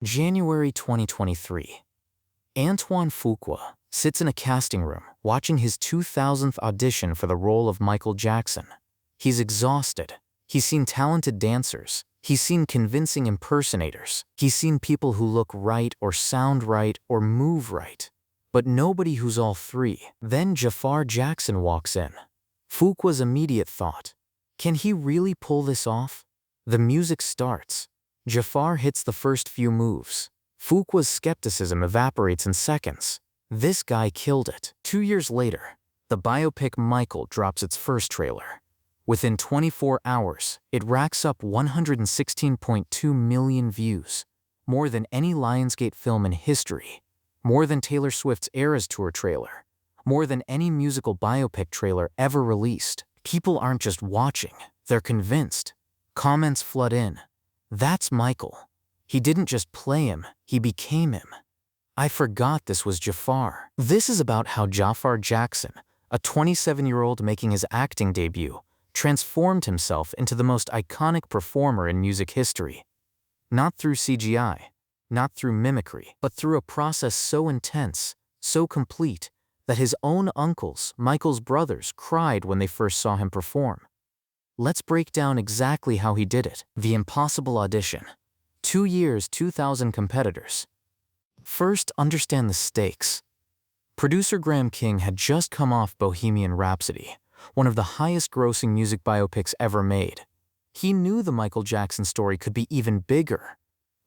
January 2023. Antoine Fuqua sits in a casting room watching his 2000th audition for the role of Michael Jackson. He's exhausted. He's seen talented dancers. He's seen convincing impersonators. He's seen people who look right or sound right or move right. But nobody who's all three. Then Jaafar Jackson walks in. Fuqua's immediate thought, can he really pull this off? The music starts. Jaafar hits the first few moves. Fuqua's skepticism evaporates in seconds. This guy killed it. 2 years later, the biopic Michael drops its first trailer. Within 24 hours, it racks up 116.2 million views, more than any Lionsgate film in history, more than Taylor Swift's Eras Tour trailer, more than any musical biopic trailer ever released. People aren't just watching, they're convinced. Comments flood in. That's Michael. He didn't just play him, he became him. I forgot this was Jaafar. This is about how Jaafar Jackson, a 27-year-old making his acting debut, transformed himself into the most iconic performer in music history. Not through CGI, not through mimicry, but through a process so intense, so complete, that his own uncles, Michael's brothers, cried when they first saw him perform. Let's break down exactly how he did it. The impossible audition. 2 years, 2,000 competitors. First, understand the stakes. Producer Graham King had just come off Bohemian Rhapsody, one of the highest-grossing music biopics ever made. He knew the Michael Jackson story could be even bigger.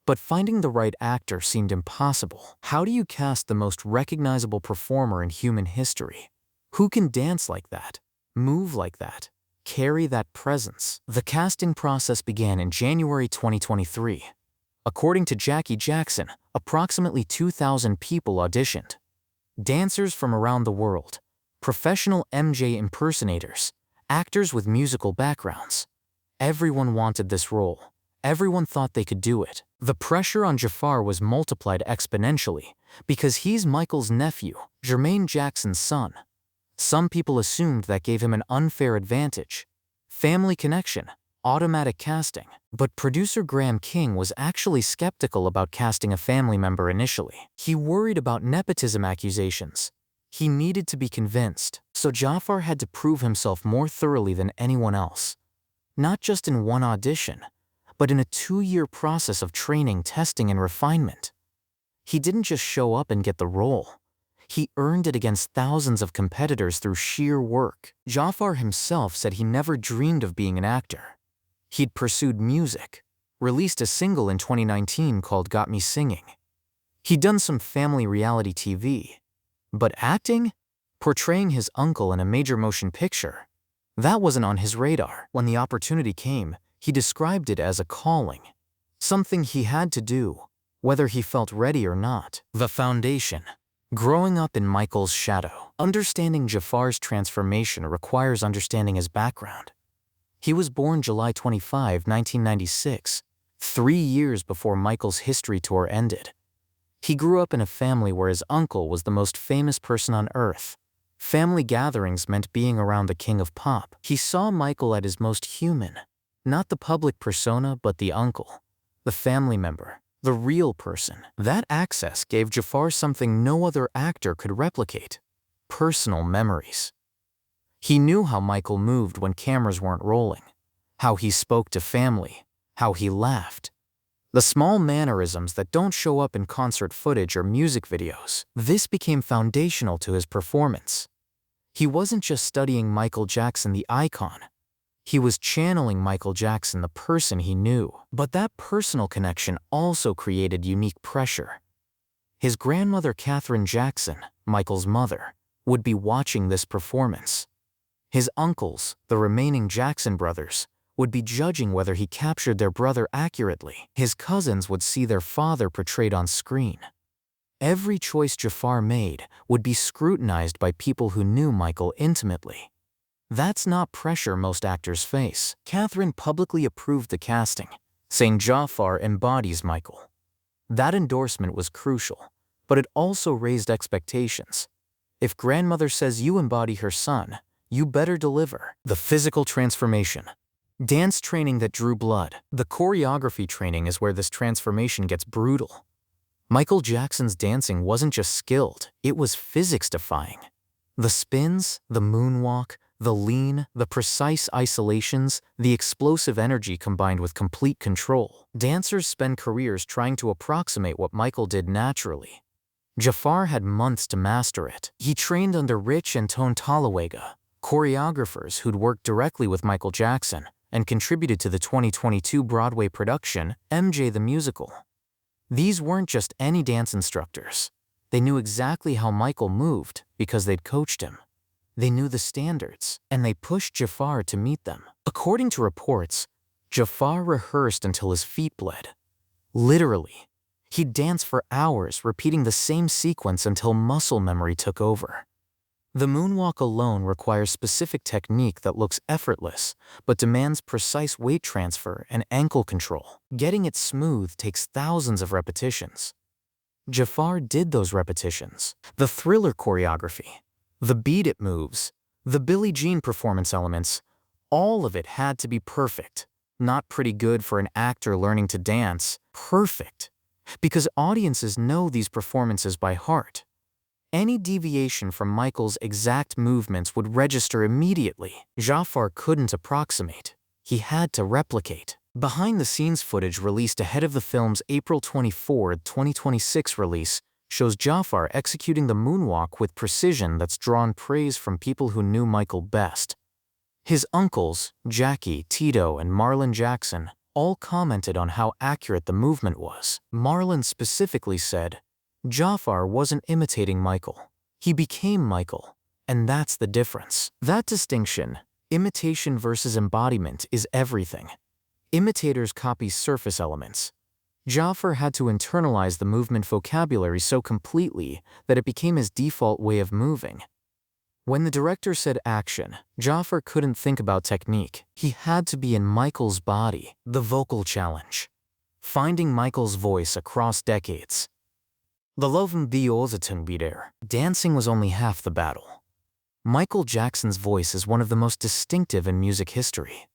But finding the right actor seemed impossible. How do you cast the most recognizable performer in human history? Who can dance like that, move like that, carry that presence? The casting process began in January 2023. According to Jackie Jackson, approximately 2,000 people auditioned. Dancers from around the world, professional MJ impersonators, actors with musical backgrounds. Everyone wanted this role. Everyone thought they could do it. The pressure on Jaafar was multiplied exponentially because he's Michael's nephew, Jermaine Jackson's son. Some people assumed that gave him an unfair advantage. Family connection, automatic casting. But producer Graham King was actually skeptical about casting a family member initially. He worried about nepotism accusations. He needed to be convinced, so Jaafar had to prove himself more thoroughly than anyone else. Not just in one audition, but in a 2-year process of training, testing, and refinement. He didn't just show up and get the role. He earned it against thousands of competitors through sheer work. Jaafar himself said he never dreamed of being an actor. He'd pursued music, released a single in 2019 called Got Me Singing. He'd done some family reality TV. But acting? Portraying his uncle in a major motion picture? That wasn't on his radar. When the opportunity came, he described it as a calling, something he had to do, whether he felt ready or not. The foundation. Growing up in Michael's shadow. Understanding Jaafar's transformation requires understanding his background. He was born July 25, 1996, 3 years before Michael's history tour ended. He grew up in a family where his uncle was the most famous person on earth. Family gatherings meant being around the king of pop. He saw Michael at his most human. Not the public persona, but the uncle, the family member, the real person. That access gave Jaafar something no other actor could replicate: personal memories. He knew how Michael moved when cameras weren't rolling, how he spoke to family, how he laughed. The small mannerisms that don't show up in concert footage or music videos. This became foundational to his performance. He wasn't just studying Michael Jackson, the icon. He was channeling Michael Jackson, the person he knew. But that personal connection also created unique pressure. His grandmother, Catherine Jackson, Michael's mother, would be watching this performance. His uncles, the remaining Jackson brothers, would be judging whether he captured their brother accurately. His cousins would see their father portrayed on screen. Every choice Jaafar made would be scrutinized by people who knew Michael intimately. That's not pressure most actors face. Catherine publicly approved the casting, saying Jaafar embodies Michael. That endorsement was crucial, but it also raised expectations. If grandmother says you embody her son, you better deliver. The physical transformation. Dance training that drew blood. The choreography training is where this transformation gets brutal. Michael Jackson's dancing wasn't just skilled, it was physics-defying. The spins, the moonwalk, the lean, the precise isolations, the explosive energy combined with complete control. Dancers spend careers trying to approximate what Michael did naturally. Jaafar had months to master it. He trained under Rich and Tone Talawega, choreographers who'd worked directly with Michael Jackson and contributed to the 2022 Broadway production, MJ the Musical. These weren't just any dance instructors. They knew exactly how Michael moved because they'd coached him. They knew the standards, and they pushed Jaafar to meet them. According to reports, Jaafar rehearsed until his feet bled. Literally. He'd dance for hours, repeating the same sequence until muscle memory took over. The moonwalk alone requires specific technique that looks effortless, but demands precise weight transfer and ankle control. Getting it smooth takes thousands of repetitions. Jaafar did those repetitions. The Thriller choreography, the Beat It moves, the Billie Jean performance elements, all of it had to be perfect. Not pretty good for an actor learning to dance, perfect. Because audiences know these performances by heart. Any deviation from Michael's exact movements would register immediately. Jaafar couldn't approximate. He had to replicate. Behind-the-scenes footage released ahead of the film's April 24, 2026 release shows Jaafar executing the moonwalk with precision that's drawn praise from people who knew Michael best. His uncles, Jackie, Tito, and Marlon Jackson, all commented on how accurate the movement was. Marlon specifically said, Jaafar wasn't imitating Michael. He became Michael, and that's the difference. That distinction, imitation versus embodiment, is everything. Imitators copy surface elements. Jaafar had to internalize the movement vocabulary so completely that it became his default way of moving. When the director said action, Jaafar couldn't think about technique. He had to be in Michael's body. The vocal challenge. Finding Michael's voice across decades. The love and the audition be there. Dancing was only half the battle. Michael Jackson's voice is one of the most distinctive in music history.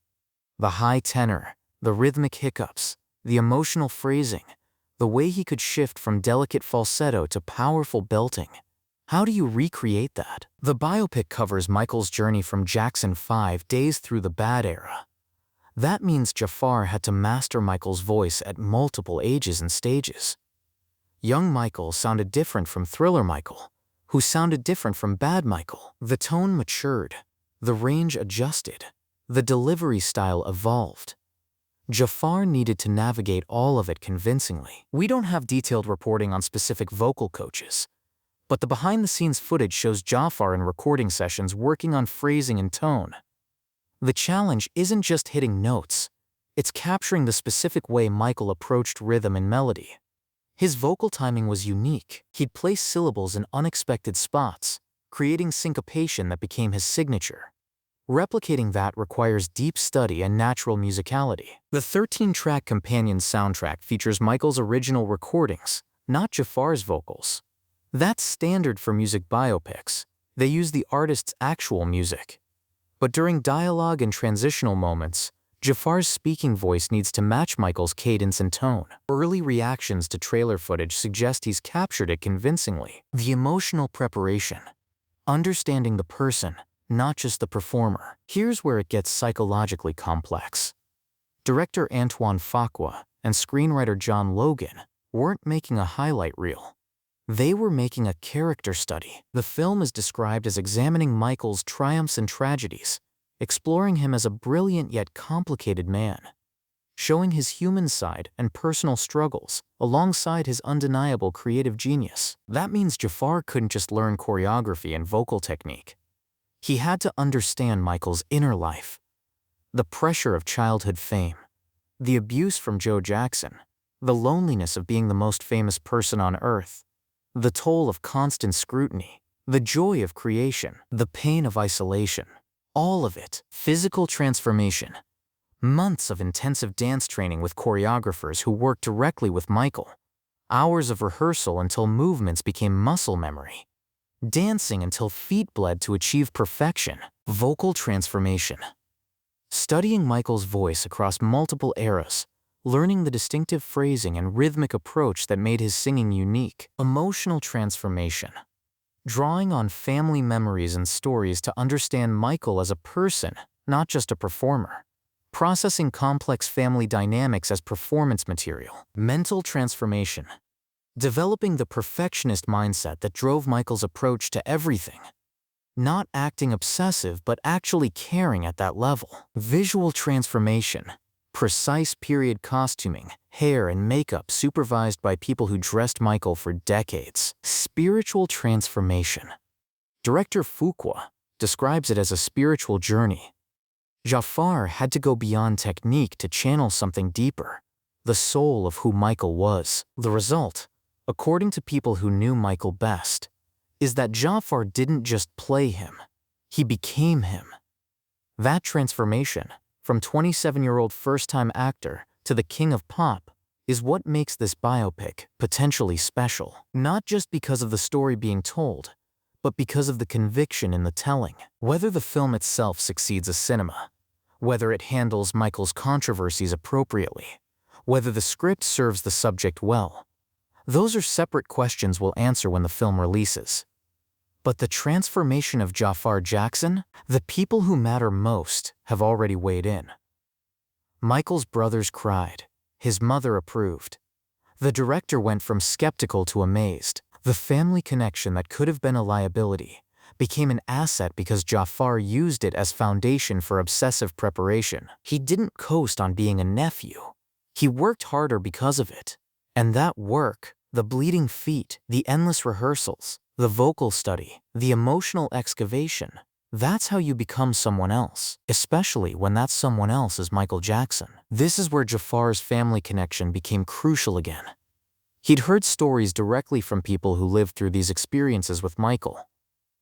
The high tenor, the rhythmic hiccups, the emotional phrasing, the way he could shift from delicate falsetto to powerful belting. How do you recreate that? The biopic covers Michael's journey from Jackson 5 days through the bad era. That means Jaafar had to master Michael's voice at multiple ages and stages. Young Michael sounded different from Thriller Michael, who sounded different from Bad Michael. The tone matured, the range adjusted, the delivery style evolved. Jaafar needed to navigate all of it convincingly. We don't have detailed reporting on specific vocal coaches, but the behind-the-scenes footage shows Jaafar in recording sessions working on phrasing and tone. The challenge isn't just hitting notes, it's capturing the specific way Michael approached rhythm and melody. His vocal timing was unique. He'd place syllables in unexpected spots, creating syncopation that became his signature. Replicating that requires deep study and natural musicality. The 13-track companion soundtrack features Michael's original recordings, not Jaafar's vocals. That's standard for music biopics. They use the artist's actual music. But during dialogue and transitional moments, Jaafar's speaking voice needs to match Michael's cadence and tone. Early reactions to trailer footage suggest he's captured it convincingly. The emotional preparation. Understanding the person, not just the performer. Here's where it gets psychologically complex. Director Antoine Fuqua and screenwriter John Logan weren't making a highlight reel. They were making a character study. The film is described as examining Michael's triumphs and tragedies, exploring him as a brilliant yet complicated man, showing his human side and personal struggles alongside his undeniable creative genius. That means Jaafar couldn't just learn choreography and vocal technique. He had to understand Michael's inner life, the pressure of childhood fame, the abuse from Joe Jackson, the loneliness of being the most famous person on earth, the toll of constant scrutiny, the joy of creation, the pain of isolation. All of it. Physical transformation. Months of intensive dance training with choreographers who worked directly with Michael. Hours of rehearsal until movements became muscle memory. Dancing until feet bled to achieve perfection. Vocal transformation. Studying Michael's voice across multiple eras, learning the distinctive phrasing and rhythmic approach that made his singing unique. Emotional transformation. Drawing on family memories and stories to understand Michael as a person, not just a performer. Processing complex family dynamics as performance material. Mental transformation. Developing the perfectionist mindset that drove Michael's approach to everything. Not acting obsessive, but actually caring at that level. Visual transformation. Precise period costuming, hair and makeup supervised by people who dressed Michael for decades. Spiritual transformation. Director Fuqua describes it as a spiritual journey. Jaafar had to go beyond technique to channel something deeper, the soul of who Michael was. The result, according to people who knew Michael best, is that Jaafar didn't just play him, he became him. That transformation, from 27-year-old first-time actor to the King of Pop, is what makes this biopic potentially special. Not just because of the story being told, but because of the conviction in the telling. Whether the film itself succeeds as cinema, whether it handles Michael's controversies appropriately, whether the script serves the subject well, those are separate questions we'll answer when the film releases. But the transformation of Jaafar Jackson, the people who matter most, have already weighed in. Michael's brothers cried. His mother approved. The director went from skeptical to amazed. The family connection that could have been a liability became an asset because Jaafar used it as foundation for obsessive preparation. He didn't coast on being a nephew. He worked harder because of it. And that work, the bleeding feet, the endless rehearsals, the vocal study, the emotional excavation, that's how you become someone else, especially when that someone else is Michael Jackson. This is where Jaafar's family connection became crucial again. He'd heard stories directly from people who lived through these experiences with Michael.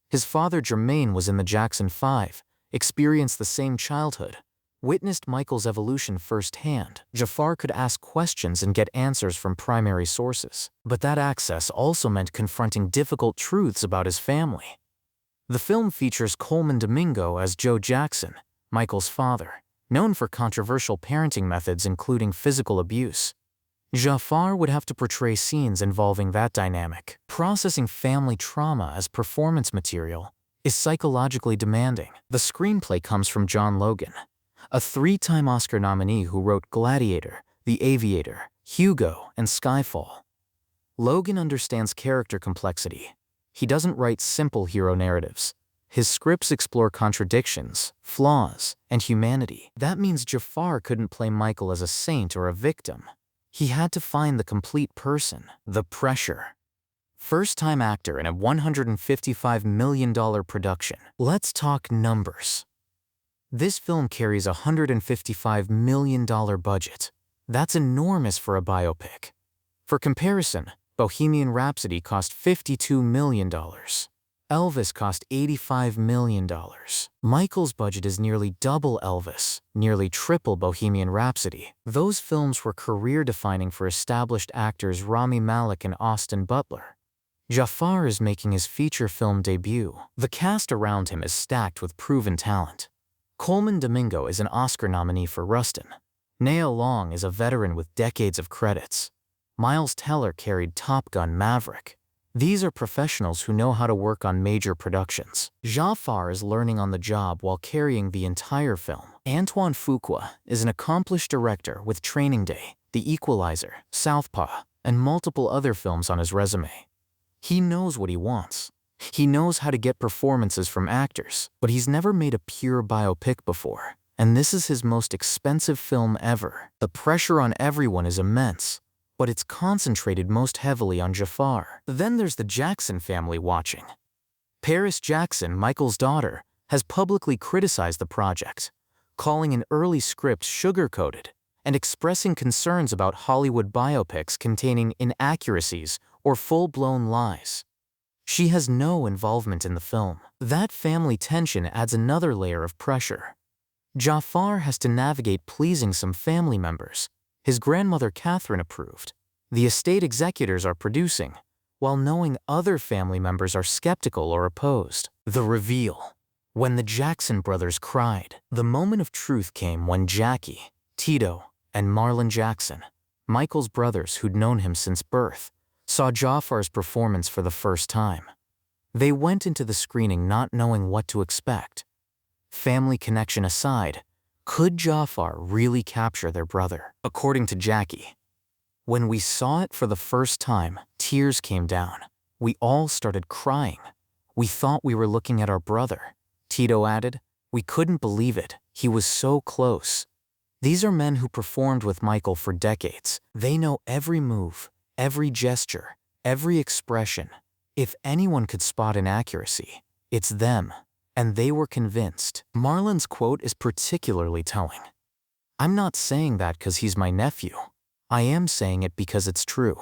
His father Jermaine was in the Jackson 5, experienced the same childhood, witnessed Michael's evolution firsthand. Jaafar could ask questions and get answers from primary sources. But that access also meant confronting difficult truths about his family. The film features Coleman Domingo as Joe Jackson, Michael's father, known for controversial parenting methods including physical abuse. Jaafar would have to portray scenes involving that dynamic. Processing family trauma as performance material is psychologically demanding. The screenplay comes from John Logan, a 3-time Oscar nominee who wrote Gladiator, The Aviator, Hugo, and Skyfall. Logan understands character complexity. He doesn't write simple hero narratives. His scripts explore contradictions, flaws, and humanity. That means Jaafar couldn't play Michael as a saint or a victim. He had to find the complete person. The pressure. First-time actor in a $155 million production. Let's talk numbers. This film carries a $155 million budget. That's enormous for a biopic. For comparison, Bohemian Rhapsody cost $52 million. Elvis cost $85 million. Michael's budget is nearly double Elvis, nearly triple Bohemian Rhapsody. Those films were career-defining for established actors Rami Malek and Austin Butler. Jaafar is making his feature film debut. The cast around him is stacked with proven talent. Coleman Domingo is an Oscar nominee for Rustin. Nia Long is a veteran with decades of credits. Miles Teller carried Top Gun: Maverick. These are professionals who know how to work on major productions. Jaafar is learning on the job while carrying the entire film. Antoine Fuqua is an accomplished director with Training Day, The Equalizer, Southpaw, and multiple other films on his resume. He knows what he wants. He knows how to get performances from actors, but he's never made a pure biopic before, and this is his most expensive film ever. The pressure on everyone is immense, but it's concentrated most heavily on Jaafar. Then there's the Jackson family watching. Paris Jackson, Michael's daughter, has publicly criticized the project, calling an early script sugar-coated and expressing concerns about Hollywood biopics containing inaccuracies or full-blown lies. She has no involvement in the film. That family tension adds another layer of pressure. Jaafar has to navigate pleasing some family members. His grandmother Catherine approved. The estate executors are producing, while knowing other family members are skeptical or opposed. The reveal. When the Jackson brothers cried, the moment of truth came when Jackie, Tito, and Marlon Jackson, Michael's brothers who'd known him since birth, saw Jaafar's performance for the first time. They went into the screening not knowing what to expect. Family connection aside, could Jaafar really capture their brother? According to Jackie, when we saw it for the first time, tears came down. We all started crying. We thought we were looking at our brother. Tito added, we couldn't believe it. He was so close. These are men who performed with Michael for decades. They know every move, every gesture, every expression. If anyone could spot inaccuracy, it's them. And they were convinced. Marlon's quote is particularly telling. I'm not saying that because he's my nephew. I am saying it because it's true.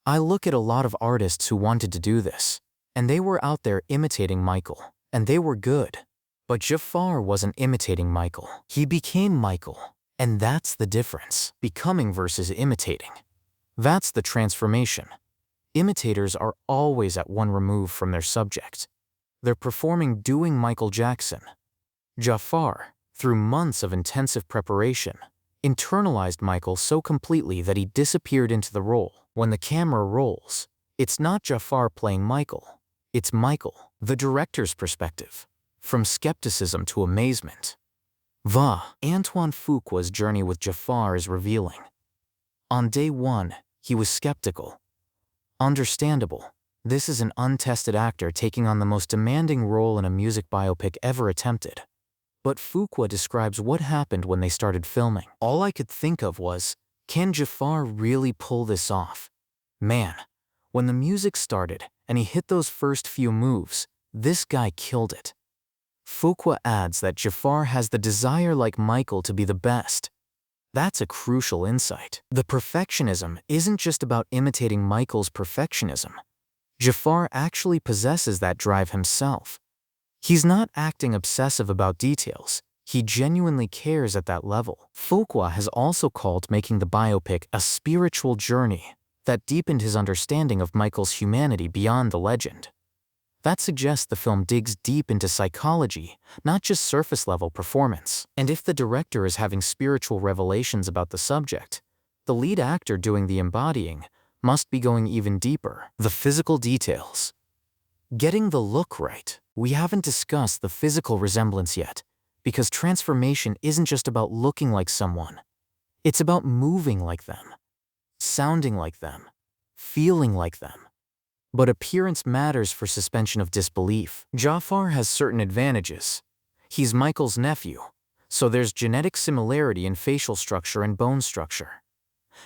I look at a lot of artists who wanted to do this, and they were out there imitating Michael, and they were good. But Jaafar wasn't imitating Michael. He became Michael, and that's the difference. Becoming versus imitating. That's the transformation. Imitators are always at one remove from their subject. They're performing doing Michael Jackson. Jaafar, through months of intensive preparation, internalized Michael so completely that he disappeared into the role. When the camera rolls, it's not Jaafar playing Michael. It's Michael, the director's perspective. From skepticism to amazement. Antoine Fuqua's journey with Jaafar is revealing. On day one, he was skeptical. Understandable. This is an untested actor taking on the most demanding role in a music biopic ever attempted. But Fuqua describes what happened when they started filming. All I could think of was, can Jaafar really pull this off? Man, when the music started and he hit those first few moves, this guy killed it. Fuqua adds that Jaafar has the desire like Michael to be the best. That's a crucial insight. The perfectionism isn't just about imitating Michael's perfectionism. Jaafar actually possesses that drive himself. He's not acting obsessive about details. He genuinely cares at that level. Fuqua has also called making the biopic a spiritual journey that deepened his understanding of Michael's humanity beyond the legend. That suggests the film digs deep into psychology, not just surface-level performance. And if the director is having spiritual revelations about the subject, the lead actor doing the embodying must be going even deeper. The physical details. Getting the look right. We haven't discussed the physical resemblance yet, because transformation isn't just about looking like someone. It's about moving like them, sounding like them, feeling like them. But appearance matters for suspension of disbelief. Jaafar has certain advantages. He's Michael's nephew, so there's genetic similarity in facial structure and bone structure.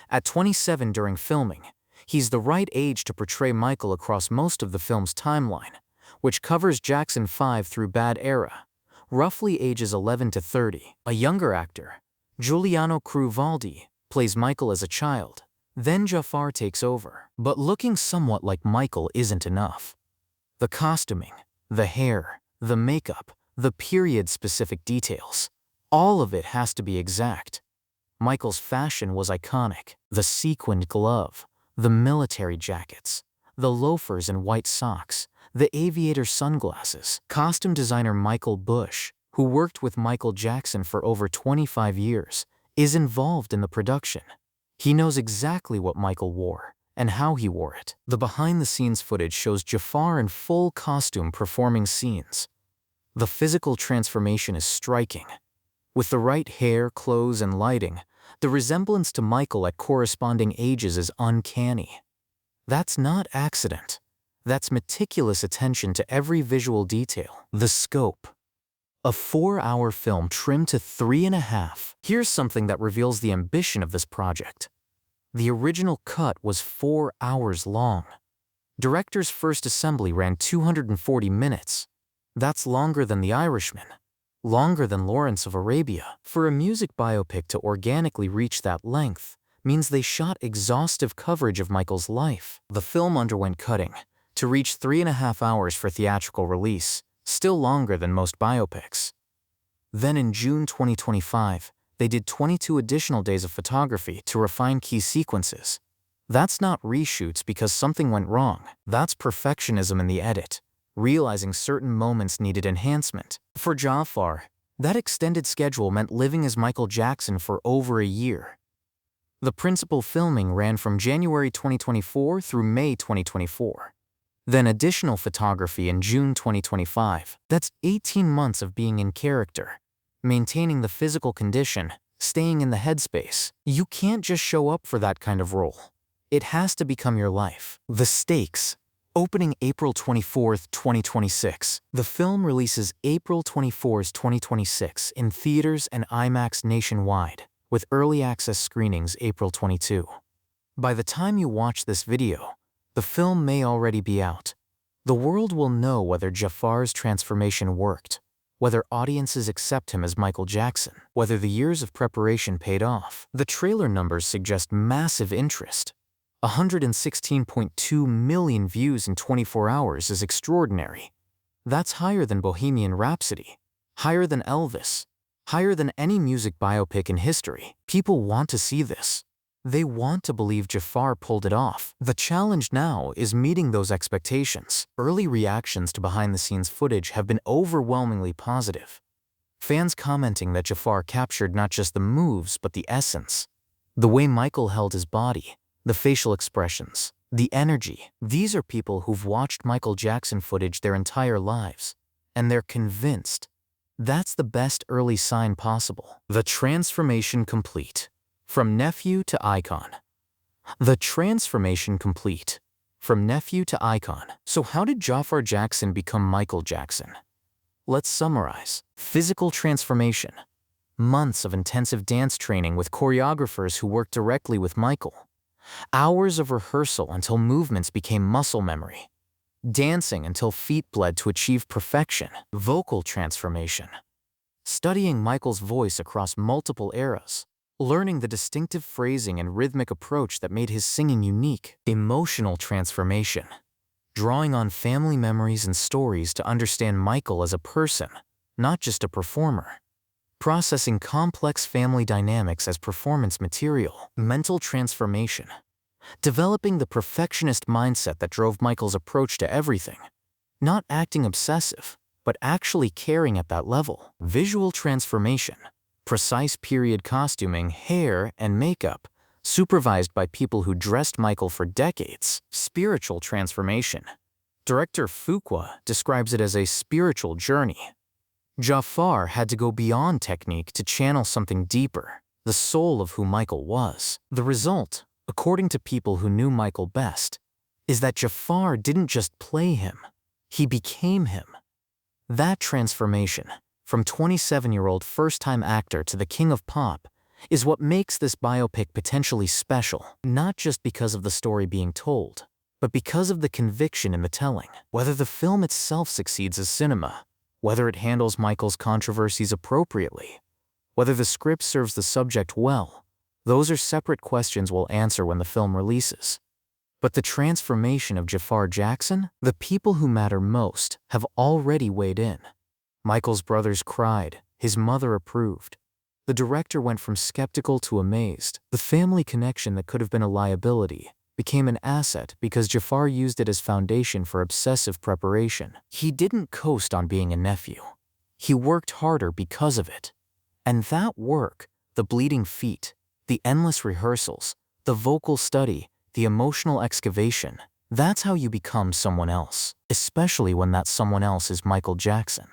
At 27 during filming, he's the right age to portray Michael across most of the film's timeline, which covers Jackson 5 through Bad Era, roughly ages 11 to 30. A younger actor, Giuliano Cruvaldi, plays Michael as a child. Then Jaafar takes over. But looking somewhat like Michael isn't enough. The costuming, the hair, the makeup, the period-specific details, all of it has to be exact. Michael's fashion was iconic. The sequined glove, the military jackets, the loafers and white socks, the aviator sunglasses. Costume designer Michael Bush, who worked with Michael Jackson for over 25 years, is involved in the production. He knows exactly what Michael wore and how he wore it. The behind-the-scenes footage shows Jaafar in full costume performing scenes. The physical transformation is striking. With the right hair, clothes, and lighting, the resemblance to Michael at corresponding ages is uncanny. That's not accident. That's meticulous attention to every visual detail. The scope. A 4-hour film trimmed to 3.5. Here's something that reveals the ambition of this project. The original cut was 4 hours long. Director's first assembly ran 240 minutes. That's longer than The Irishman. Longer than Lawrence of Arabia. For a music biopic to organically reach that length means they shot exhaustive coverage of Michael's life. The film underwent cutting to reach 3.5 hours for theatrical release, still longer than most biopics. Then in June 2025, they did 22 additional days of photography to refine key sequences. That's not reshoots because something went wrong. That's perfectionism in the edit. realizing certain moments needed enhancement. For Jaafar, that extended schedule meant living as Michael Jackson for over a year. The principal filming ran from January 2024 through May 2024. Then additional photography in June 2025. That's 18 months of being in character, maintaining the physical condition, staying in the headspace. You can't just show up for that kind of role. It has to become your life. The stakes. Opening April 24, 2026. The film releases April 24, 2026 in theaters and IMAX nationwide, with early access screenings April 22. By the time you watch this video, the film may already be out. The world will know whether Jaafar's transformation worked, whether audiences accept him as Michael Jackson, whether the years of preparation paid off. The trailer numbers suggest massive interest. 116.2 million views in 24 hours is extraordinary. That's higher than Bohemian Rhapsody, higher than Elvis, higher than any music biopic in history. People want to see this. They want to believe Jaafar pulled it off. The challenge now is meeting those expectations. Early reactions to behind-the-scenes footage have been overwhelmingly positive. Fans commenting that Jaafar captured not just the moves but the essence. The way Michael held his body, the facial expressions, the energy. These are people who've watched Michael Jackson footage their entire lives, and they're convinced. That's the best early sign possible. The transformation complete. From Nephew to Icon. The transformation complete. From Nephew to Icon. So how did Jaafar Jackson become Michael Jackson? Let's summarize. Physical transformation. Months of intensive dance training with choreographers who worked directly with Michael. Hours of rehearsal until movements became muscle memory. Dancing until feet bled to achieve perfection. Vocal transformation. Studying Michael's voice across multiple eras. Learning the distinctive phrasing and rhythmic approach that made his singing unique. Emotional transformation. Drawing on family memories and stories to understand Michael as a person, not just a performer. Processing complex family dynamics as performance material. Mental transformation. Developing the perfectionist mindset that drove Michael's approach to everything. Not acting obsessive, but actually caring at that level. Visual transformation. Precise period costuming, hair, and makeup, supervised by people who dressed Michael for decades. Spiritual transformation. Director Fuqua describes it as a spiritual journey. Jaafar had to go beyond technique to channel something deeper, the soul of who Michael was. The result, according to people who knew Michael best, is that Jaafar didn't just play him, he became him. That transformation, from 27-year-old first-time actor to the King of Pop, is what makes this biopic potentially special, not just because of the story being told, but because of the conviction in the telling. Whether the film itself succeeds as cinema, whether it handles Michael's controversies appropriately, whether the script serves the subject well, those are separate questions we'll answer when the film releases. But the transformation of Jaafar Jackson, the people who matter most, have already weighed in. Michael's brothers cried, his mother approved. The director went from skeptical to amazed. The family connection that could have been a liability became an asset because Jaafar used it as foundation for obsessive preparation. He didn't coast on being a nephew. He worked harder because of it. And that work, the bleeding feet, the endless rehearsals, the vocal study, the emotional excavation, that's how you become someone else, especially when that someone else is Michael Jackson.